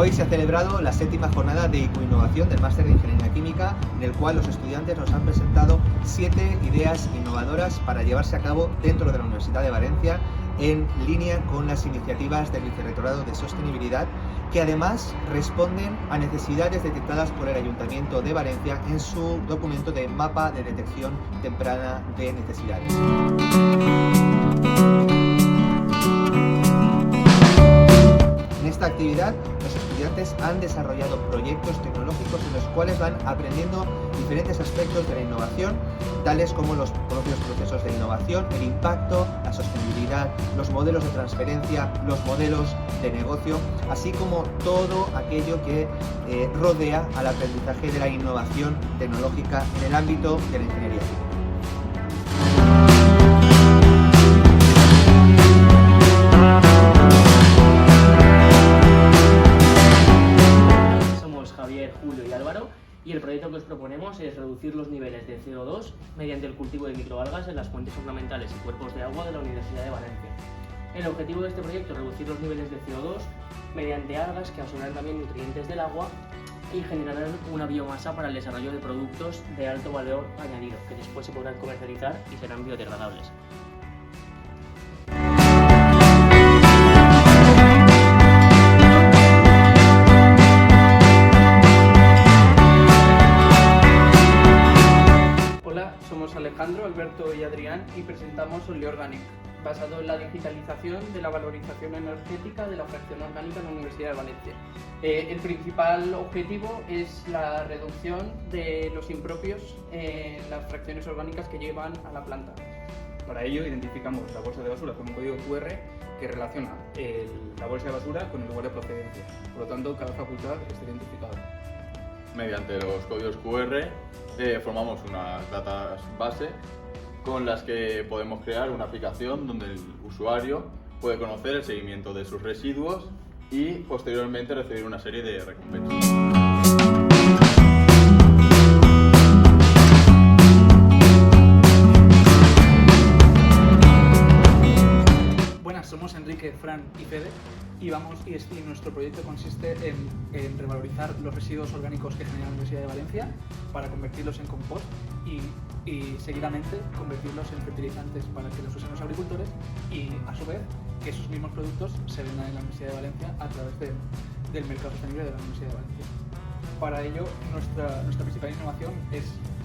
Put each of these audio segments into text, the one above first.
Hoy se ha celebrado la 7ª jornada de Ecoinnovación del Máster de Ingeniería Química, en el cual los estudiantes nos han presentado 7 ideas innovadoras para llevarse a cabo dentro de la Universidad de Valencia, en línea con las iniciativas del Vicerrectorado de Sostenibilidad, que además responden a necesidades detectadas por el Ayuntamiento de Valencia en su documento de Mapa de Detección Temprana de Necesidades. En esta actividad, los estudiantes han desarrollado proyectos tecnológicos en los cuales van aprendiendo diferentes aspectos de la innovación, tales como los propios procesos de innovación, el impacto, la sostenibilidad, los modelos de transferencia, los modelos de negocio, así como todo aquello que rodea al aprendizaje de la innovación tecnológica en el ámbito de la ingeniería. Julio y Álvaro, y el proyecto que os proponemos es reducir los niveles de CO2 mediante el cultivo de microalgas en las fuentes ornamentales y cuerpos de agua de la Universidad de Valencia. El objetivo de este proyecto es reducir los niveles de CO2 mediante algas que absorberán también nutrientes del agua y generarán una biomasa para el desarrollo de productos de alto valor añadido, que después se podrán comercializar y serán biodegradables. Somos Alejandro, Alberto y Adrián y presentamos Oleorganic, basado en la digitalización de la valorización energética de la fracción orgánica en la Universidad de Valencia. El principal objetivo es la reducción de los impropios en las fracciones orgánicas que llevan a la planta. Para ello identificamos la bolsa de basura con un código QR que relaciona la bolsa de basura con el lugar de procedencia. Por lo tanto, cada facultad está identificada. Mediante los códigos QR formamos unas datas base con las que podemos crear una aplicación donde el usuario puede conocer el seguimiento de sus residuos y posteriormente recibir una serie de recompensas. Somos Enrique, Fran y Fede y nuestro proyecto consiste en revalorizar los residuos orgánicos que genera la Universidad de Valencia para convertirlos en compost y seguidamente convertirlos en fertilizantes para que los usen los agricultores y a su vez que esos mismos productos se vendan en la Universidad de Valencia a través del mercado sostenible de la Universidad de Valencia. Para ello, nuestra principal innovación es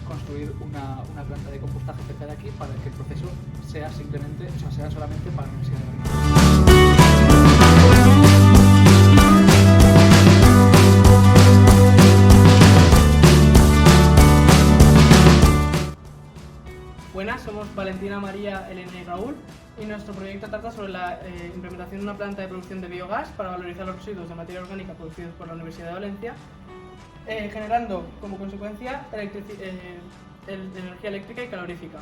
construir una planta de compostaje cerca de aquí para que el proceso sea solamente para la Universidad de Valencia. Buenas, somos Valentina, María, Elena y Raúl y nuestro proyecto trata sobre la implementación de una planta de producción de biogás para valorizar los residuos de materia orgánica producidos por la Universidad de Valencia, generando como consecuencia energía eléctrica y calorífica,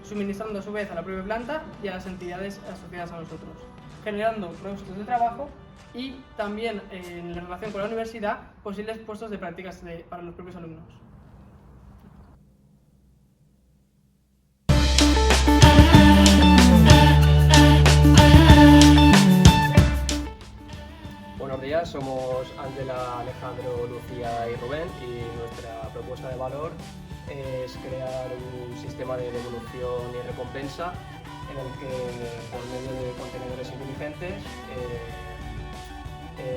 suministrando a su vez a la propia planta y a las entidades asociadas a nosotros, generando puestos de trabajo y también en relación con la universidad posibles puestos de prácticas para los propios alumnos. Buenos días, somos Ángela, Alejandro, Lucía y Rubén y nuestra propuesta de valor es crear un sistema de devolución y recompensa en el que por medio de contenedores inteligentes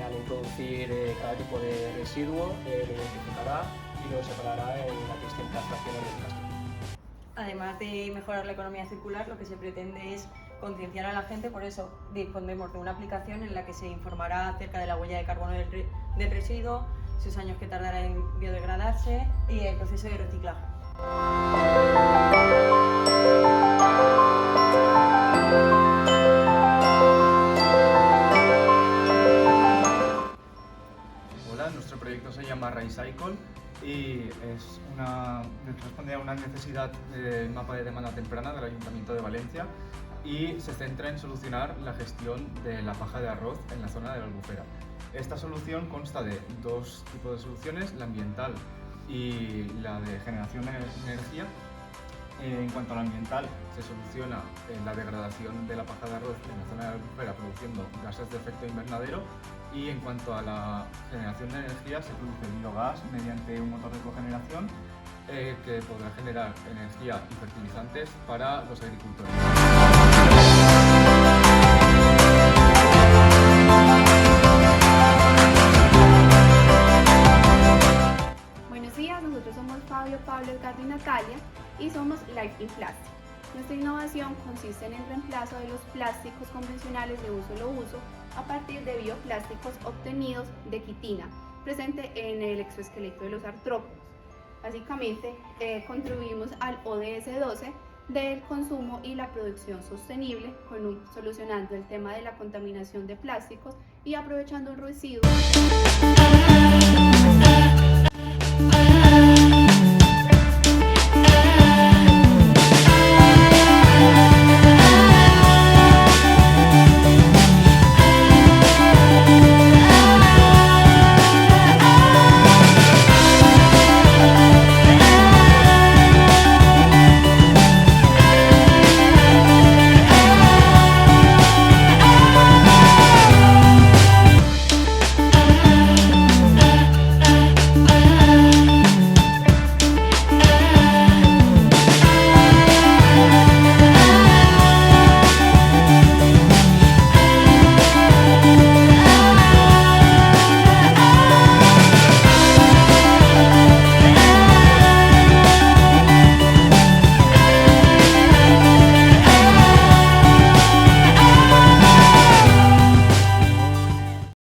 al introducir cada tipo de residuo lo identificará y lo separará en las distintas fracciones del plástico. Además de mejorar la economía circular, lo que se pretende es concienciar a la gente, por eso disponemos de una aplicación en la que se informará acerca de la huella de carbono del residuo, sus años que tardará en biodegradarse y el proceso de reciclaje. Hola, nuestro proyecto se llama Recycle y responde a una necesidad del mapa de demanda temprana del Ayuntamiento de Valencia y se centra en solucionar la gestión de la paja de arroz en la zona de la Albufera. Esta solución consta de dos tipos de soluciones, la ambiental y la de generación de energía, En cuanto al ambiental, se soluciona la degradación de la paja de arroz en la zona de la albufera produciendo gases de efecto invernadero, y en cuanto a la generación de energía, se produce biogás mediante un motor de cogeneración que podrá generar energía y fertilizantes para los agricultores. Buenos días, nosotros somos Fabio, Pablo, Edgardo y Natalia y somos Life in Plastic. Nuestra innovación consiste en el reemplazo de los plásticos convencionales de un solo uso a partir de bioplásticos obtenidos de quitina, presente en el exoesqueleto de los artrópodos. Básicamente, contribuimos al ODS 12 del consumo y la producción sostenible, solucionando el tema de la contaminación de plásticos y aprovechando un residuo